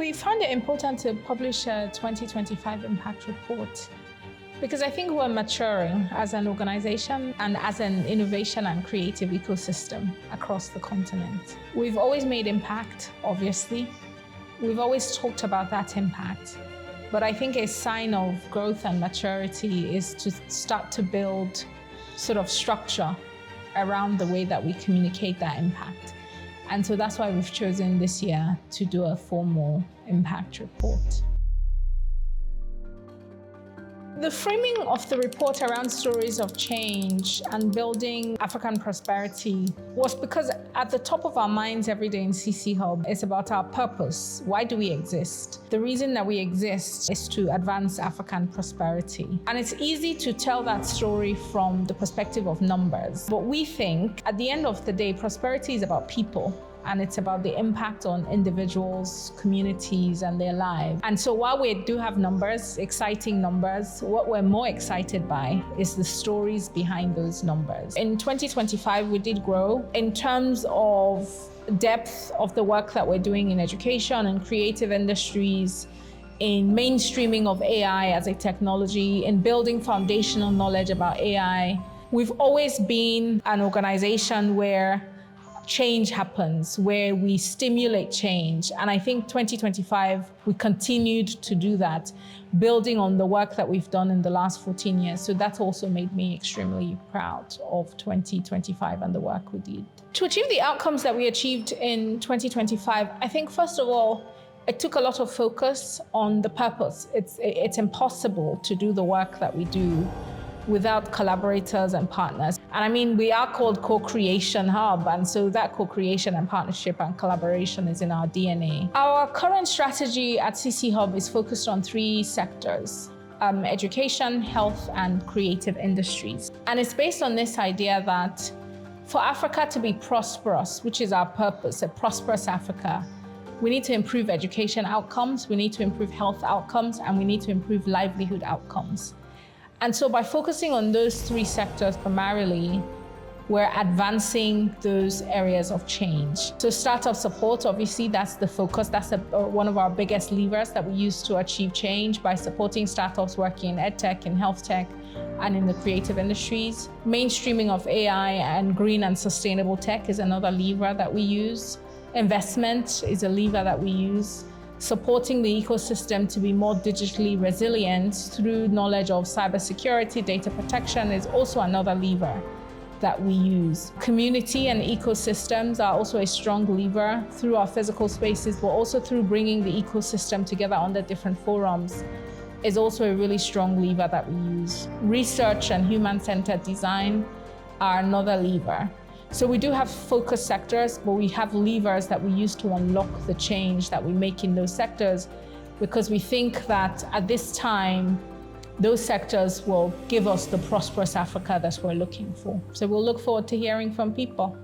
we found it important to publish a 2025 impact report because I think we're maturing as an organization and as an innovation and creative ecosystem across the continent. We've always made impact, obviously. We've always talked about that impact. But I think a sign of growth and maturity is to start to build sort of structure around the way that we communicate that impact. And so that's why we've chosen this year to do a formal impact report. The framing of the report around stories of change and building African prosperity was because at the top of our minds every day in CcHUB is about our purpose. Why do we exist? The reason that we exist is to advance African prosperity. And it's easy to tell that story from the perspective of numbers. But we think at the end of the day, prosperity is about people. And it's about the impact on individuals, communities, and their lives. And so while we do have numbers, exciting numbers, what we're more excited by is the stories behind those numbers. In 2025, we did grow in terms of depth of the work that we're doing in education and creative industries, in mainstreaming of AI as a technology, in building foundational knowledge about AI. We've always been an organization where change happens, where we stimulate change. And I think 2025, we continued to do that, building on the work that we've done in the last 14 years. So that also made me extremely proud of 2025 and the work we did. To achieve the outcomes that we achieved in 2025, I think first of all, it took a lot of focus on the purpose. It's impossible to do the work that we do without collaborators and partners. And I mean, we are called Co-Creation Hub, and so that co-creation and partnership and collaboration is in our DNA. Our current strategy at CcHUB is focused on 3 sectors: education, health, and creative industries. And it's based on this idea that for Africa to be prosperous, which is our purpose, a prosperous Africa, we need to improve education outcomes, we need to improve health outcomes, and we need to improve livelihood outcomes. And so by focusing on those 3 sectors primarily, we're advancing those areas of change. So startup support, obviously, that's the focus. That's one of our biggest levers that we use to achieve change by supporting startups working in edtech, in health tech, and in the creative industries. Mainstreaming of AI and green and sustainable tech is another lever that we use. Investment is a lever that we use. Supporting the ecosystem to be more digitally resilient through knowledge of cybersecurity, data protection is also another lever that we use. Community and ecosystems are also a strong lever through our physical spaces, but also through bringing the ecosystem together under different forums is also a really strong lever that we use. Research and human-centered design are another lever. So we do have focus sectors, but we have levers that we use to unlock the change that we make in those sectors, because we think that at this time, those sectors will give us the prosperous Africa that we're looking for. So we'll look forward to hearing from people.